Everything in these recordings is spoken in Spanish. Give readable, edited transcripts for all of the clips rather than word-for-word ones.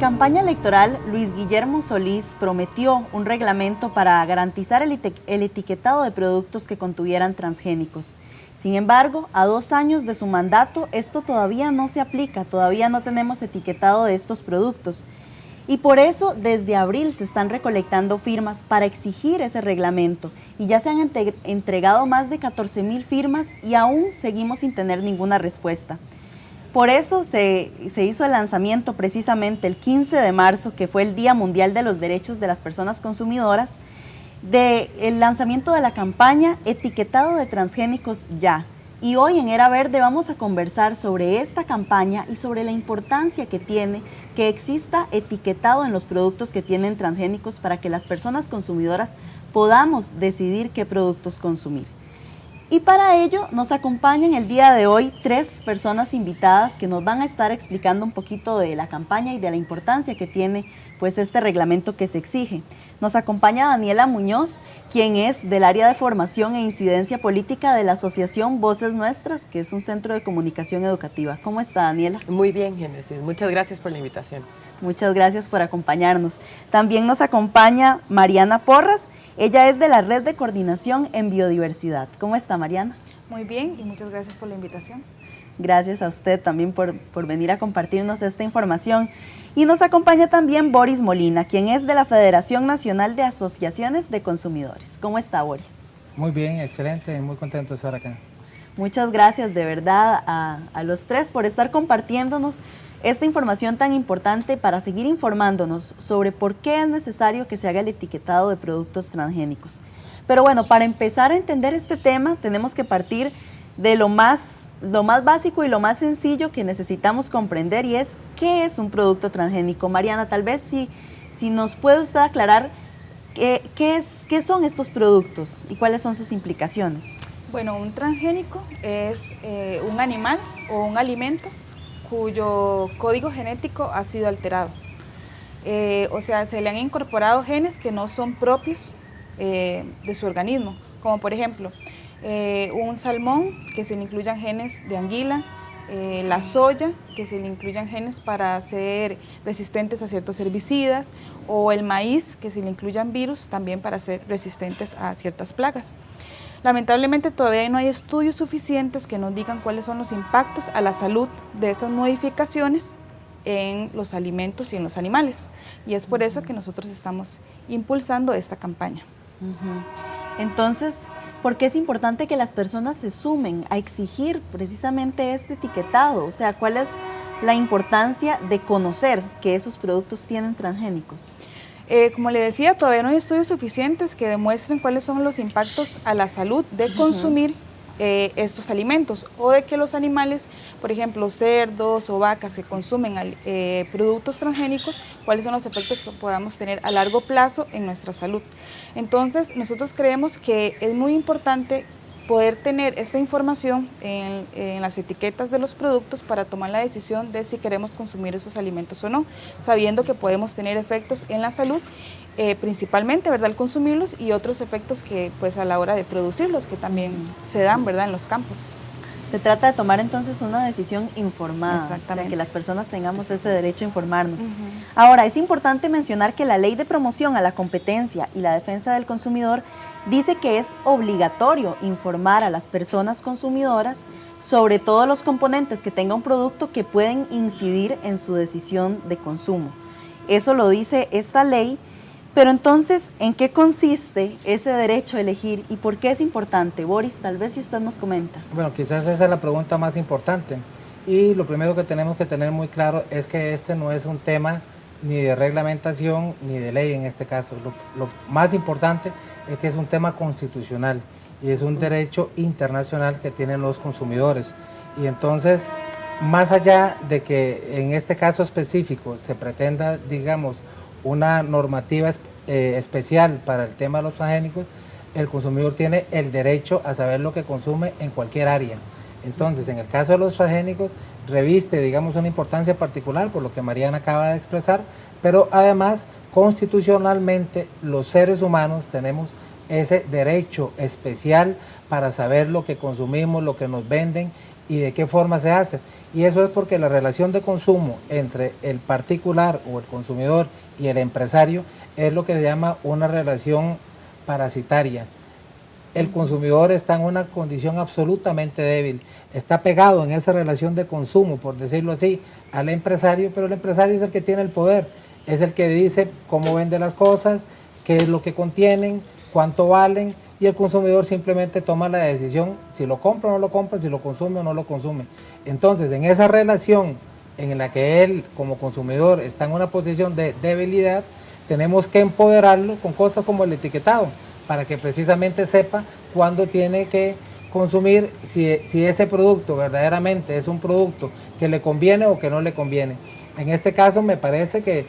campaña electoral, Luis Guillermo Solís prometió un reglamento para garantizar el etiquetado de productos que contuvieran transgénicos. Sin embargo, a 2 años de su mandato, esto todavía no se aplica, todavía no tenemos etiquetado de estos productos. Y por eso, desde abril se están recolectando firmas para exigir ese reglamento. Y ya se han entregado más de 14,000 firmas y aún seguimos sin tener ninguna respuesta. Por eso se hizo el lanzamiento precisamente el 15 de marzo, que fue el Día Mundial de los Derechos de las Personas Consumidoras, del lanzamiento de la campaña Etiquetado de Transgénicos Ya. Y hoy en Era Verde vamos a conversar sobre esta campaña y sobre la importancia que tiene que exista etiquetado en los productos que tienen transgénicos para que las personas consumidoras podamos decidir qué productos consumir. Y para ello nos acompañan el día de hoy 3 personas invitadas que nos van a estar explicando un poquito de la campaña y de la importancia que tiene pues este reglamento que se exige. Nos acompaña Daniela Muñoz, quien es del área de formación e incidencia política de la Asociación Voces Nuestras, que es un centro de comunicación educativa. ¿Cómo está, Daniela? Muy bien, Génesis. Muchas gracias por la invitación. Muchas gracias por acompañarnos. También nos acompaña Mariana Porras. Ella es de la Red de Coordinación en Biodiversidad. ¿Cómo está, Mariana? Muy bien y muchas gracias por la invitación. Gracias a usted también por venir a compartirnos esta información. Y nos acompaña también Boris Molina, quien es de la Federación Nacional de Asociaciones de Consumidores. ¿Cómo está, Boris? Muy bien, excelente, muy contento de estar acá. Muchas gracias de verdad a los 3 por estar compartiéndonos esta información tan importante para seguir informándonos sobre por qué es necesario que se haga el etiquetado de productos transgénicos. Pero bueno, para empezar a entender este tema tenemos que partir de lo más básico y lo más sencillo que necesitamos comprender, y es ¿qué es un producto transgénico? Mariana, tal vez si nos puede usted aclarar qué son estos productos y cuáles son sus implicaciones. Bueno, un transgénico es un animal o un alimento cuyo código genético ha sido alterado. O sea, se le han incorporado genes que no son propios de su organismo, como por ejemplo un salmón, que se le incluyan genes de anguila, la soya, que se le incluyan genes para ser resistentes a ciertos herbicidas, o el maíz, que se le incluyan virus también para ser resistentes a ciertas plagas. Lamentablemente todavía no hay estudios suficientes que nos digan cuáles son los impactos a la salud de esas modificaciones en los alimentos y en los animales. Y es por eso que nosotros estamos impulsando esta campaña. Entonces, ¿por qué es importante que las personas se sumen a exigir precisamente este etiquetado? O sea, ¿cuál es la importancia de conocer que esos productos tienen transgénicos? Como le decía, todavía no hay estudios suficientes que demuestren cuáles son los impactos a la salud de consumir estos alimentos, o de que los animales, por ejemplo, cerdos o vacas que consumen productos transgénicos, cuáles son los efectos que podamos tener a largo plazo en nuestra salud. Entonces, nosotros creemos que es muy importante poder tener esta información en las etiquetas de los productos para tomar la decisión de si queremos consumir esos alimentos o no, sabiendo que podemos tener efectos en la salud, principalmente, ¿verdad?, al consumirlos, y otros efectos que pues a la hora de producirlos, que también se dan, ¿verdad?, en los campos. Se trata de tomar entonces una decisión informada, Exactamente. o sea, que las personas tengamos ese derecho a informarnos. Ahora, es importante mencionar que la Ley de Promoción a la Competencia y la Defensa del Consumidor dice que es obligatorio informar a las personas consumidoras sobre todos los componentes que tenga un producto que pueden incidir en su decisión de consumo. Eso lo dice esta ley. Pero entonces, ¿en qué consiste ese derecho a elegir y por qué es importante? Boris, tal vez si usted nos comenta. Bueno, quizás esa es la pregunta más importante. Y lo primero que tenemos que tener muy claro es que este no es un tema ni de reglamentación ni de ley en este caso. Lo más importante es que es un tema constitucional y es un derecho internacional que tienen los consumidores. Y entonces, más allá de que en este caso específico se pretenda, digamos, una normativa especial para el tema de los transgénicos, el consumidor tiene el derecho a saber lo que consume en cualquier área. Entonces, en el caso de los transgénicos, reviste, digamos, una importancia particular por lo que Mariana acaba de expresar, pero además, constitucionalmente, los seres humanos tenemos ese derecho especial para saber lo que consumimos, lo que nos venden y de qué forma se hace. Y eso es porque la relación de consumo entre el particular o el consumidor y el empresario es lo que se llama una relación parasitaria. El consumidor está en una condición absolutamente débil, está pegado en esa relación de consumo, por decirlo así, al empresario, pero el empresario es el que tiene el poder, es el que dice cómo vende las cosas, qué es lo que contienen, cuánto valen, y el consumidor simplemente toma la decisión si lo compra o no lo compra, si lo consume o no lo consume. Entonces, en esa relación en la que él como consumidor está en una posición de debilidad, tenemos que empoderarlo con cosas como el etiquetado, para que precisamente sepa cuándo tiene que consumir, si ese producto verdaderamente es un producto que le conviene o que no le conviene. En este caso me parece que,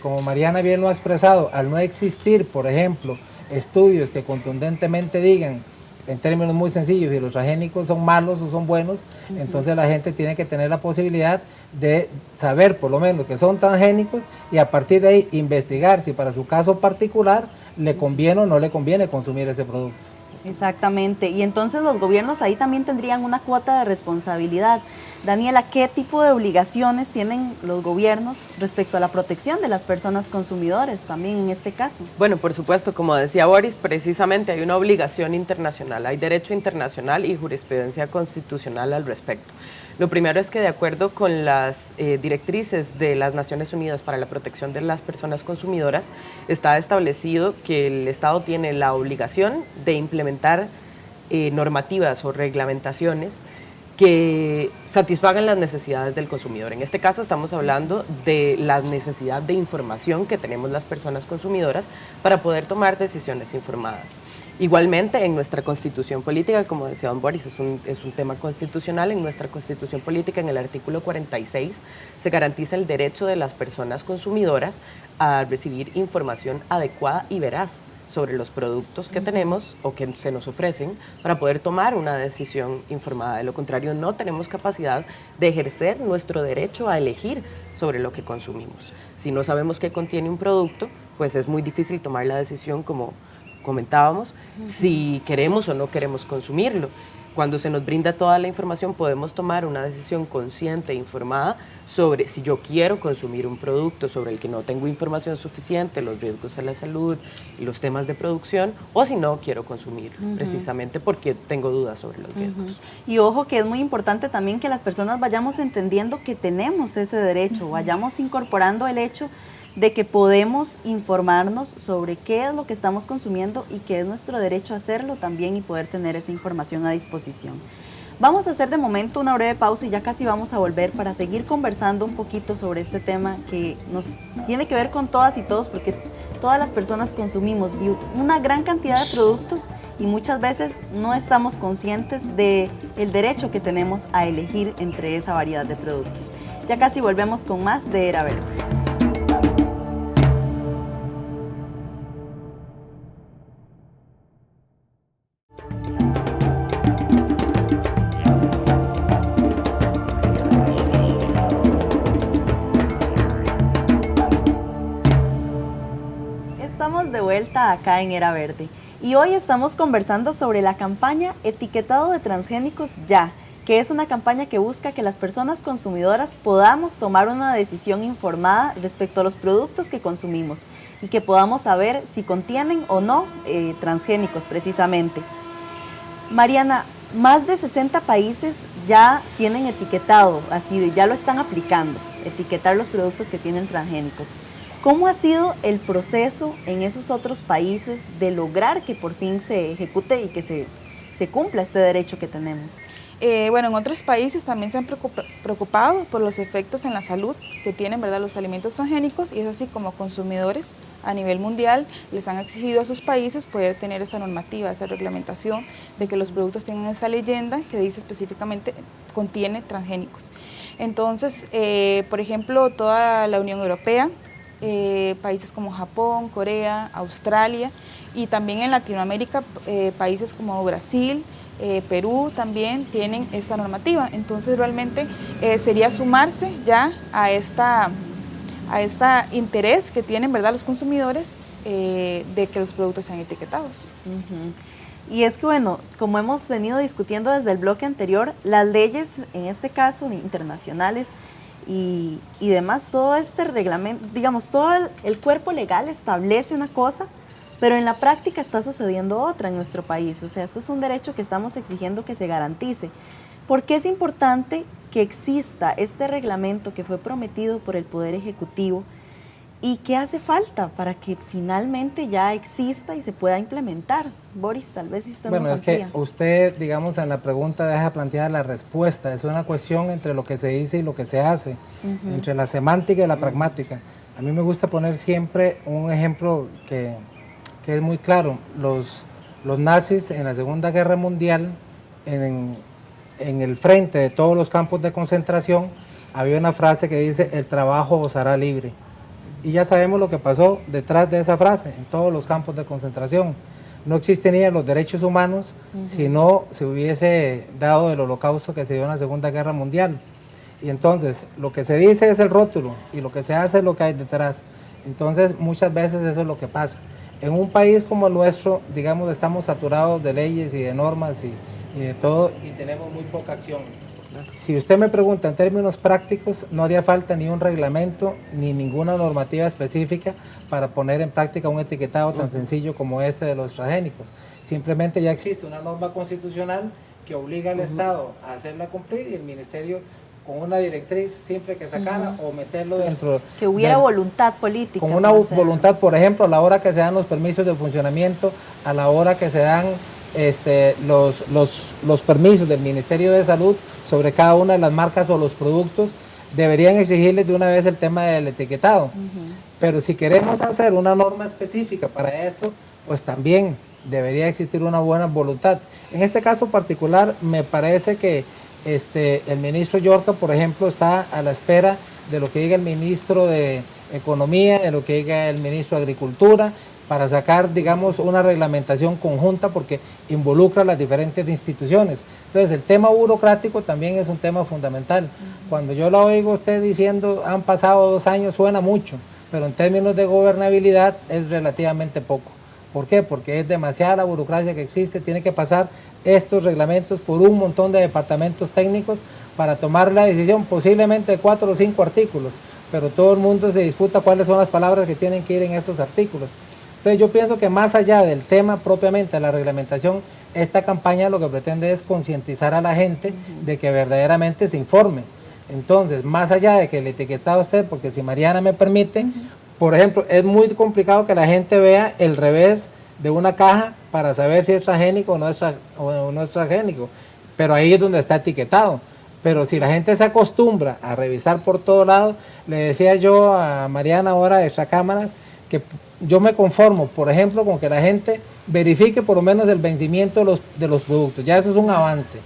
como Mariana bien lo ha expresado, al no existir, por ejemplo, estudios que contundentemente digan, en términos muy sencillos, si los transgénicos son malos o son buenos, entonces la gente tiene que tener la posibilidad de saber por lo menos que son transgénicos y a partir de ahí investigar si para su caso particular le conviene o no le conviene consumir ese producto. Exactamente, y entonces los gobiernos ahí también tendrían una cuota de responsabilidad. Daniela, ¿qué tipo de obligaciones tienen los gobiernos respecto a la protección de las personas consumidores también en este caso? Bueno, por supuesto, como decía Boris, precisamente hay una obligación internacional, hay derecho internacional y jurisprudencia constitucional al respecto. Lo primero es que de acuerdo con las directrices de las Naciones Unidas para la protección de las personas consumidoras, está establecido que el Estado tiene la obligación de implementar normativas o reglamentaciones que satisfagan las necesidades del consumidor. En este caso estamos hablando de la necesidad de información que tenemos las personas consumidoras para poder tomar decisiones informadas. Igualmente, en nuestra Constitución Política, como decía don Boris, es un tema constitucional. En nuestra Constitución Política, en el artículo 46, se garantiza el derecho de las personas consumidoras a recibir información adecuada y veraz sobre los productos que tenemos o que se nos ofrecen para poder tomar una decisión informada. De lo contrario, no tenemos capacidad de ejercer nuestro derecho a elegir sobre lo que consumimos. Si no sabemos qué contiene un producto, pues es muy difícil tomar la decisión, como comentábamos, si queremos o no queremos consumirlo. Cuando se nos brinda toda la información, podemos tomar una decisión consciente e informada sobre si yo quiero consumir un producto sobre el que no tengo información suficiente, los riesgos a la salud y los temas de producción, o si no quiero consumir, precisamente porque tengo dudas sobre los riesgos. Y ojo que es muy importante también que las personas vayamos entendiendo que tenemos ese derecho, vayamos incorporando el hecho de que podemos informarnos sobre qué es lo que estamos consumiendo y que es nuestro derecho a hacerlo también y poder tener esa información a disposición. Vamos a hacer de momento una breve pausa y ya casi vamos a volver para seguir conversando un poquito sobre este tema que nos tiene que ver con todas y todos, porque todas las personas consumimos una gran cantidad de productos y muchas veces no estamos conscientes del derecho que tenemos a elegir entre esa variedad de productos. Ya casi volvemos con más de Era Verde. Estamos de vuelta acá en Era Verde y hoy estamos conversando sobre la campaña Etiquetado de Transgénicos Ya, que es una campaña que busca que las personas consumidoras podamos tomar una decisión informada respecto a los productos que consumimos y que podamos saber si contienen o no transgénicos precisamente. Mariana, más de 60 países ya tienen etiquetado, así ya lo están aplicando, etiquetar los productos que tienen transgénicos. ¿Cómo ha sido el proceso en esos otros países de lograr que por fin se ejecute y que se cumpla este derecho que tenemos? Bueno, en otros países también se han preocupado por los efectos en la salud que tienen, ¿verdad?, los alimentos transgénicos, y es así como consumidores a nivel mundial les han exigido a sus países poder tener esa normativa, esa reglamentación de que los productos tengan esa leyenda que dice específicamente contiene transgénicos. Entonces, por ejemplo, toda la Unión Europea, países como Japón, Corea, Australia, y también en Latinoamérica, países como Brasil, Perú también tienen esta normativa. Entonces realmente sería sumarse ya a esta interés que tienen, ¿verdad?, los consumidores de que los productos sean etiquetados. Y es que, bueno, como hemos venido discutiendo desde el bloque anterior, las leyes, en este caso internacionales y demás, todo este reglamento, digamos, todo el cuerpo legal establece una cosa, pero en la práctica está sucediendo otra en nuestro país. O sea, esto es un derecho que estamos exigiendo que se garantice. ¿Por qué es importante que exista este reglamento que fue prometido por el Poder Ejecutivo? ¿Y qué hace falta para que finalmente ya exista y se pueda implementar? Boris, tal vez si usted Bueno, nos es que usted, digamos, en la pregunta deja plantear la respuesta. Es una cuestión entre lo que se dice y lo que se hace, entre la semántica y la pragmática. A mí me gusta poner siempre un ejemplo que es muy claro. Los nazis en la Segunda Guerra Mundial, en el frente de todos los campos de concentración, había una frase que dice: el trabajo os hará libre. Y ya sabemos lo que pasó detrás de esa frase en todos los campos de concentración. No existirían los derechos humanos si no se hubiese dado el holocausto que se dio en la Segunda Guerra Mundial. Y entonces, lo que se dice es el rótulo y lo que se hace es lo que hay detrás. Entonces, muchas veces eso es lo que pasa. En un país como el nuestro, digamos, estamos saturados de leyes y de normas y de todo, y tenemos muy poca acción. Si usted me pregunta en términos prácticos, no haría falta ni un reglamento ni ninguna normativa específica para poner en práctica un etiquetado tan sencillo como este de los transgénicos. Simplemente ya existe una norma constitucional que obliga al Estado a hacerla cumplir, y el Ministerio con una directriz simple que sacara o meterlo dentro. Que hubiera voluntad política. Con una voluntad, por ejemplo, a la hora que se dan los permisos de funcionamiento, a la hora que se dan los permisos del Ministerio de Salud sobre cada una de las marcas o los productos, deberían exigirles de una vez el tema del etiquetado. Pero si queremos hacer una norma específica para esto, pues también debería existir una buena voluntad. En este caso particular, me parece que el ministro Llorca, por ejemplo, está a la espera de lo que diga el ministro de Economía, de lo que diga el ministro de Agricultura, para sacar, digamos, una reglamentación conjunta, porque involucra a las diferentes instituciones. Entonces, el tema burocrático también es un tema fundamental. Cuando yo la oigo usted diciendo, han pasado 2 años, suena mucho, pero en términos de gobernabilidad es relativamente poco. ¿Por qué? Porque es demasiada la burocracia que existe, tiene que pasar estos reglamentos por un montón de departamentos técnicos para tomar la decisión, posiblemente de 4 o 5 artículos, pero todo el mundo se disputa cuáles son las palabras que tienen que ir en estos artículos. Entonces yo pienso que más allá del tema propiamente de la reglamentación, esta campaña lo que pretende es concientizar a la gente de que verdaderamente se informe. Entonces, más allá de que el etiquetado esté, porque si Mariana me permite, por ejemplo, es muy complicado que la gente vea el revés de una caja para saber si es transgénico o no es transgénico, pero ahí es donde está etiquetado. Pero si la gente se acostumbra a revisar por todos lados, le decía yo a Mariana ahora de esta cámara, que yo me conformo, por ejemplo, con que la gente verifique por lo menos el vencimiento de los productos. Ya eso es un avance,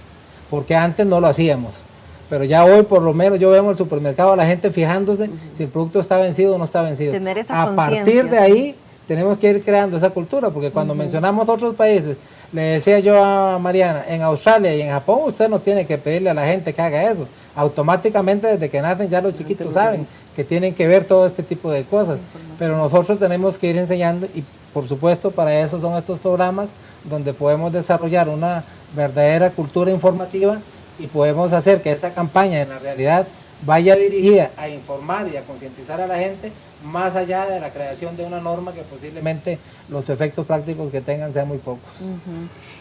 porque antes no lo hacíamos. Pero ya hoy por lo menos yo veo en el supermercado a la gente fijándose si el producto está vencido o no está vencido. Tener esa a partir de ahí tenemos que ir creando esa cultura, porque cuando mencionamos otros países, le decía yo a Mariana, en Australia y en Japón usted no tiene que pedirle a la gente que haga eso. Automáticamente desde que nacen ya los chiquitos saben que tienen que ver todo este tipo de cosas. Pero nosotros tenemos que ir enseñando, y por supuesto para eso son estos programas donde podemos desarrollar una verdadera cultura informativa y podemos hacer que esta campaña en la realidad vaya dirigida a informar y a concientizar a la gente, más allá de la creación de una norma que posiblemente los efectos prácticos que tengan sean muy pocos.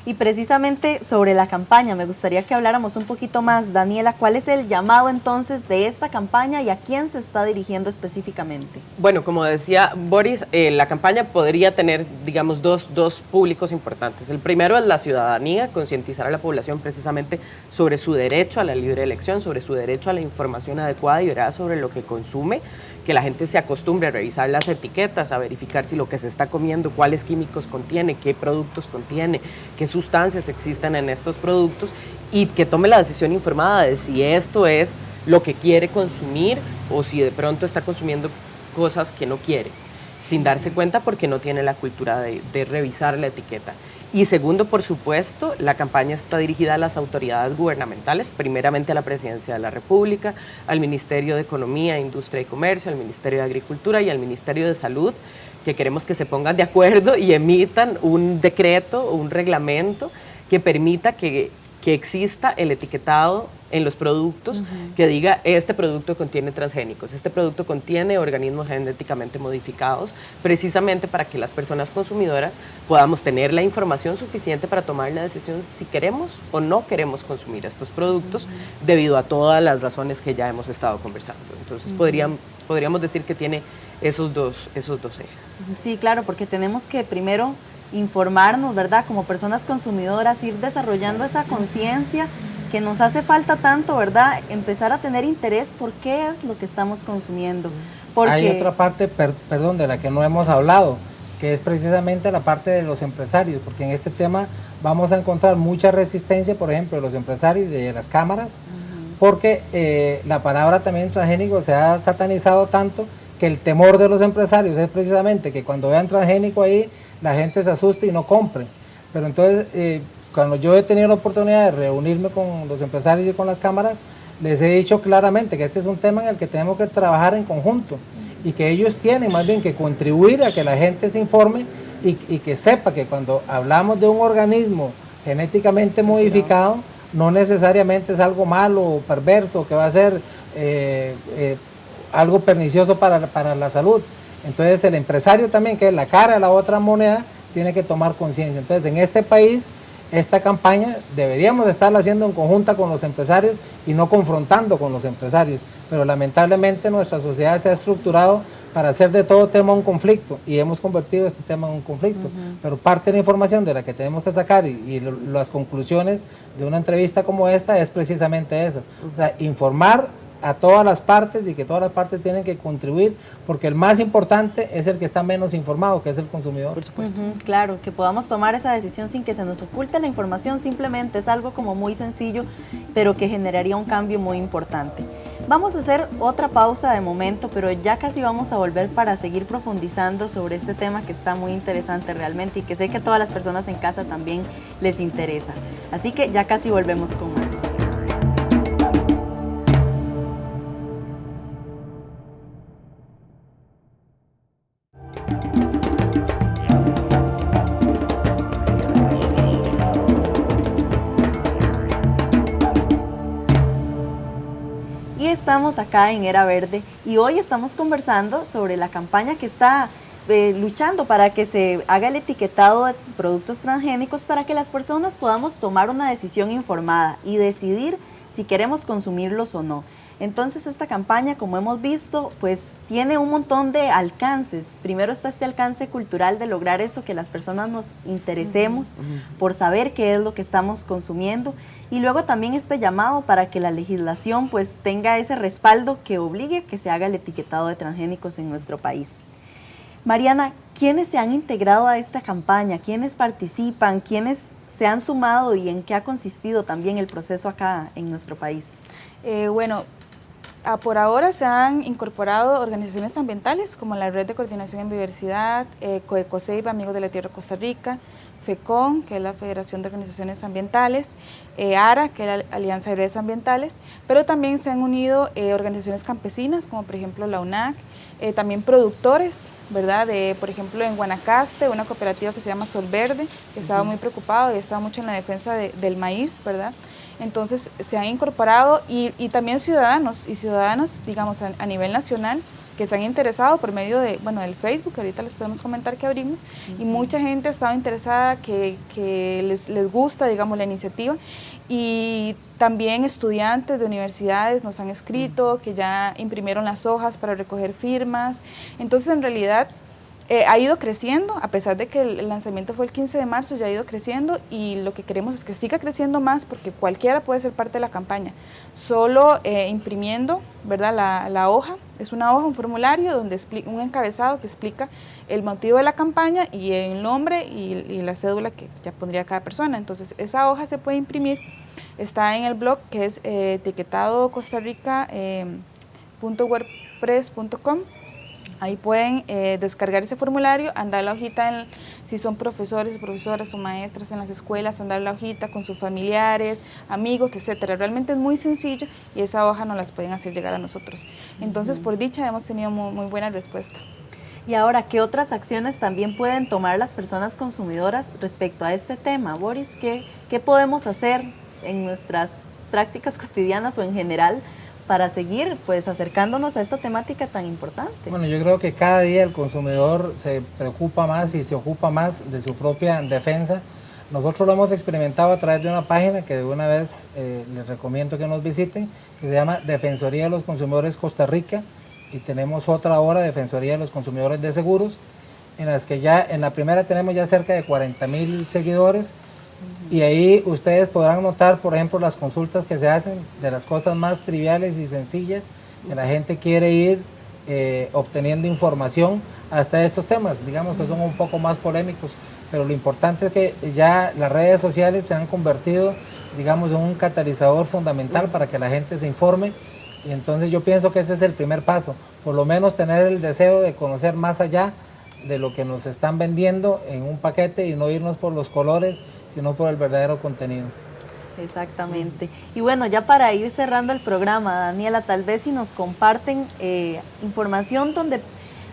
Y precisamente sobre la campaña, me gustaría que habláramos un poquito más, Daniela, ¿cuál es el llamado entonces de esta campaña y a quién se está dirigiendo específicamente? Bueno, como decía Boris, la campaña podría tener, digamos, dos públicos importantes. El primero es la ciudadanía, concientizar a la población precisamente sobre su derecho a la libre elección, sobre su derecho a la información adecuada y veraz sobre lo que consume, que la gente se acostumbre a revisar las etiquetas, a verificar si lo que se está comiendo, cuáles químicos contiene, qué productos contiene, qué sustancias existen en estos productos, y que tome la decisión informada de si esto es lo que quiere consumir o si de pronto está consumiendo cosas que no quiere, sin darse cuenta porque no tiene la cultura de revisar la etiqueta. Y segundo, por supuesto, la campaña está dirigida a las autoridades gubernamentales, primeramente a la Presidencia de la República, al Ministerio de Economía, Industria y Comercio, al Ministerio de Agricultura y al Ministerio de Salud, que queremos que se pongan de acuerdo y emitan un decreto o un reglamento que permita que exista el etiquetado en los productos que diga este producto contiene transgénicos, este producto contiene organismos genéticamente modificados, precisamente para que las personas consumidoras podamos tener la información suficiente para tomar la decisión si queremos o no queremos consumir estos productos debido a todas las razones que ya hemos estado conversando. Entonces podríamos decir que tiene esos dos ejes. Sí, claro, porque tenemos que primero informarnos, ¿verdad? Como personas consumidoras, ir desarrollando esa conciencia que nos hace falta tanto, ¿verdad? Empezar a tener interés por qué es lo que estamos consumiendo. Porque hay otra parte, perdón, de la que no hemos hablado, que es precisamente la parte de los empresarios, porque en este tema vamos a encontrar mucha resistencia, por ejemplo, de los empresarios de las cámaras, porque la palabra también transgénico se ha satanizado tanto que el temor de los empresarios es precisamente que cuando vean transgénico ahí, la gente se asuste y no compre. Pero entonces, cuando yo he tenido la oportunidad de reunirme con los empresarios y con las cámaras, les he dicho claramente que este es un tema en el que tenemos que trabajar en conjunto y que ellos tienen más bien que contribuir a que la gente se informe y que sepa que cuando hablamos de un organismo genéticamente modificado, no necesariamente es algo malo o perverso, que va a ser algo pernicioso para la salud. Entonces el empresario también, que es la cara de la otra moneda, tiene que tomar conciencia. Entonces en este país, esta campaña deberíamos estarla haciendo en conjunta con los empresarios y no confrontando con los empresarios, pero lamentablemente nuestra sociedad se ha estructurado para hacer de todo tema un conflicto y hemos convertido este tema en un conflicto, pero parte de la información de la que tenemos que sacar y las conclusiones de una entrevista como esta es precisamente eso, o sea, informar a todas las partes y que todas las partes tienen que contribuir, porque el más importante es el que está menos informado, que es el consumidor. Por supuesto. Claro, que podamos tomar esa decisión sin que se nos oculte la información, simplemente es algo como muy sencillo, pero que generaría un cambio muy importante. Vamos a hacer otra pausa de momento, pero ya casi vamos a volver para seguir profundizando sobre este tema que está muy interesante realmente y que sé que a todas las personas en casa también les interesa. Así que ya casi volvemos con más. Estamos acá en Era Verde y hoy estamos conversando sobre la campaña que está luchando para que se haga el etiquetado de productos transgénicos para que las personas podamos tomar una decisión informada y decidir si queremos consumirlos o no. Entonces esta campaña, como hemos visto, pues tiene un montón de alcances. Primero está este alcance cultural de lograr eso, que las personas nos interesemos por saber qué es lo que estamos consumiendo. Y luego también este llamado para que la legislación pues tenga ese respaldo que obligue a que se haga el etiquetado de transgénicos en nuestro país. Mariana, ¿quiénes se han integrado a esta campaña? ¿Quiénes participan? ¿Quiénes se han sumado y en qué ha consistido también el proceso acá en nuestro país? Por ahora se han incorporado organizaciones ambientales como la Red de Coordinación en Biodiversidad, Coecoseiba, Amigos de la Tierra Costa Rica, FECON, que es la Federación de Organizaciones Ambientales, ARA, que es la Alianza de Redes Ambientales, pero también se han unido organizaciones campesinas, como por ejemplo la UNAC, también productores, ¿verdad? Por ejemplo, en Guanacaste, una cooperativa que se llama Sol Verde, que estaba muy preocupado y estaba mucho en la defensa del maíz, ¿verdad? Entonces se han incorporado y también ciudadanos y ciudadanas, digamos, a nivel nacional, que se han interesado por medio de, del Facebook, que ahorita les podemos comentar que abrimos, y mucha gente ha estado interesada, que les gusta, digamos, la iniciativa, y también estudiantes de universidades nos han escrito, que ya imprimieron las hojas para recoger firmas. Entonces, en realidad, ha ido creciendo, a pesar de que el lanzamiento fue el 15 de marzo, ya ha ido creciendo, y lo que queremos es que siga creciendo más, porque cualquiera puede ser parte de la campaña. Solo imprimiendo, ¿verdad? La hoja, es una hoja, un formulario, donde un encabezado que explica el motivo de la campaña y el nombre y la cédula que ya pondría cada persona. Entonces, esa hoja se puede imprimir, está en el blog que es etiquetadocostarrica.wordpress.com. Ahí pueden descargar ese formulario, andar la hojita, si son profesores, profesoras o maestras en las escuelas, andar la hojita con sus familiares, amigos, etcétera. Realmente es muy sencillo y esa hoja nos las pueden hacer llegar a nosotros. Entonces, por dicha, hemos tenido muy buena respuesta. Y ahora, ¿qué otras acciones también pueden tomar las personas consumidoras respecto a este tema? Boris, ¿qué podemos hacer en nuestras prácticas cotidianas o en general para seguir pues acercándonos a esta temática tan importante? Bueno, yo creo que cada día el consumidor se preocupa más y se ocupa más de su propia defensa. Nosotros lo hemos experimentado a través de una página que de una vez les recomiendo que nos visiten, que se llama Defensoría de los Consumidores Costa Rica, y tenemos otra ahora, Defensoría de los Consumidores de Seguros, en las que ya en la primera tenemos ya cerca de 40,000 seguidores, y ahí ustedes podrán notar, por ejemplo, las consultas que se hacen de las cosas más triviales y sencillas, que la gente quiere ir obteniendo información hasta estos temas, digamos que son un poco más polémicos, pero lo importante es que ya las redes sociales se han convertido, digamos, en un catalizador fundamental para que la gente se informe. Y entonces yo pienso que ese es el primer paso, por lo menos tener el deseo de conocer más allá de lo que nos están vendiendo en un paquete y no irnos por los colores, sino por el verdadero contenido. Exactamente. Y bueno, ya para ir cerrando el programa, Daniela, tal vez si nos comparten información donde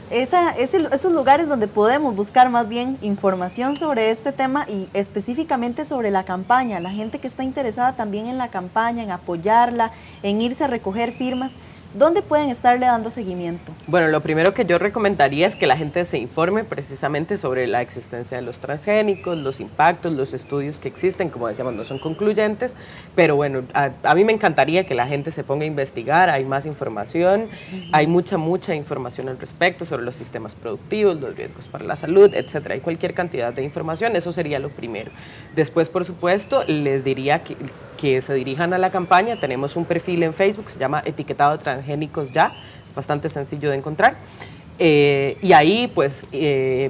esos lugares donde podemos buscar más bien información sobre este tema y específicamente sobre la campaña, la gente que está interesada también en la campaña, en apoyarla, en irse a recoger firmas, ¿dónde pueden estarle dando seguimiento? Bueno, lo primero que yo recomendaría es que la gente se informe precisamente sobre la existencia de los transgénicos, los impactos, los estudios que existen, como decíamos, no son concluyentes, pero bueno, a mí me encantaría que la gente se ponga a investigar, hay más información, hay mucha información al respecto sobre los sistemas productivos, los riesgos para la salud, etcétera, hay cualquier cantidad de información, eso sería lo primero. Después, por supuesto, les diría que se dirijan a la campaña, tenemos un perfil en Facebook, se llama Etiquetado Transgénicos Ya, es bastante sencillo de encontrar, y ahí pues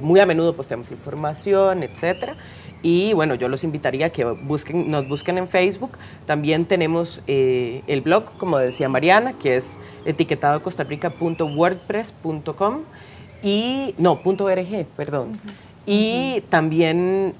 muy a menudo posteamos información, etcétera, y bueno, yo los invitaría a que nos busquen en Facebook. También tenemos el blog, como decía Mariana, que es etiquetadocostarrica.wordpress.com y .org, perdón. Y también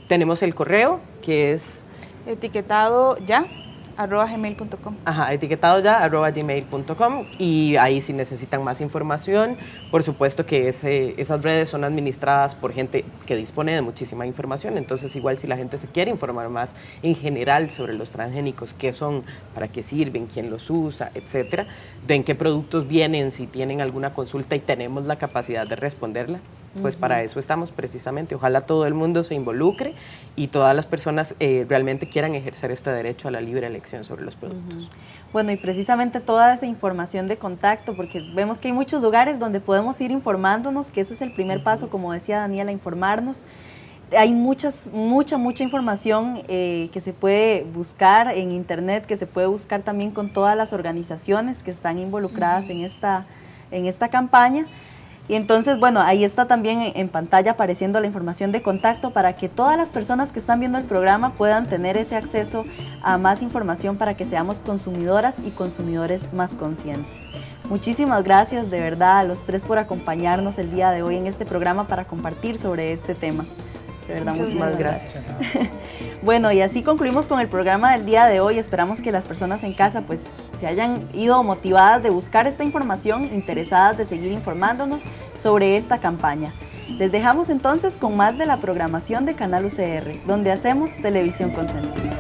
tenemos el correo, que es etiquetadoya@gmail.com. Ajá, etiquetadoya@gmail.com, y ahí si necesitan más información, por supuesto que esas redes son administradas por gente que dispone de muchísima información, entonces igual si la gente se quiere informar más en general sobre los transgénicos, qué son, para qué sirven, quién los usa, etcétera, de en qué productos vienen, si tienen alguna consulta y tenemos la capacidad de responderla, pues para eso estamos precisamente. Ojalá todo el mundo se involucre y todas las personas realmente quieran ejercer este derecho a la libre elección sobre los productos. Bueno, y precisamente toda esa información de contacto, porque vemos que hay muchos lugares donde podemos ir informándonos, que ese es el primer paso, como decía Daniela, informarnos. Hay mucha información que se puede buscar en internet, que se puede buscar también con todas las organizaciones que están involucradas en esta campaña. Y entonces, bueno, ahí está también en pantalla apareciendo la información de contacto para que todas las personas que están viendo el programa puedan tener ese acceso a más información para que seamos consumidoras y consumidores más conscientes. Muchísimas gracias de verdad a los tres por acompañarnos el día de hoy en este programa para compartir sobre este tema. De verdad, muchísimas gracias. Bueno, y así concluimos con el programa del día de hoy. Esperamos que las personas en casa pues se hayan ido motivadas de buscar esta información, interesadas de seguir informándonos sobre esta campaña. Les dejamos entonces con más de la programación de Canal UCR, donde hacemos televisión con sentido.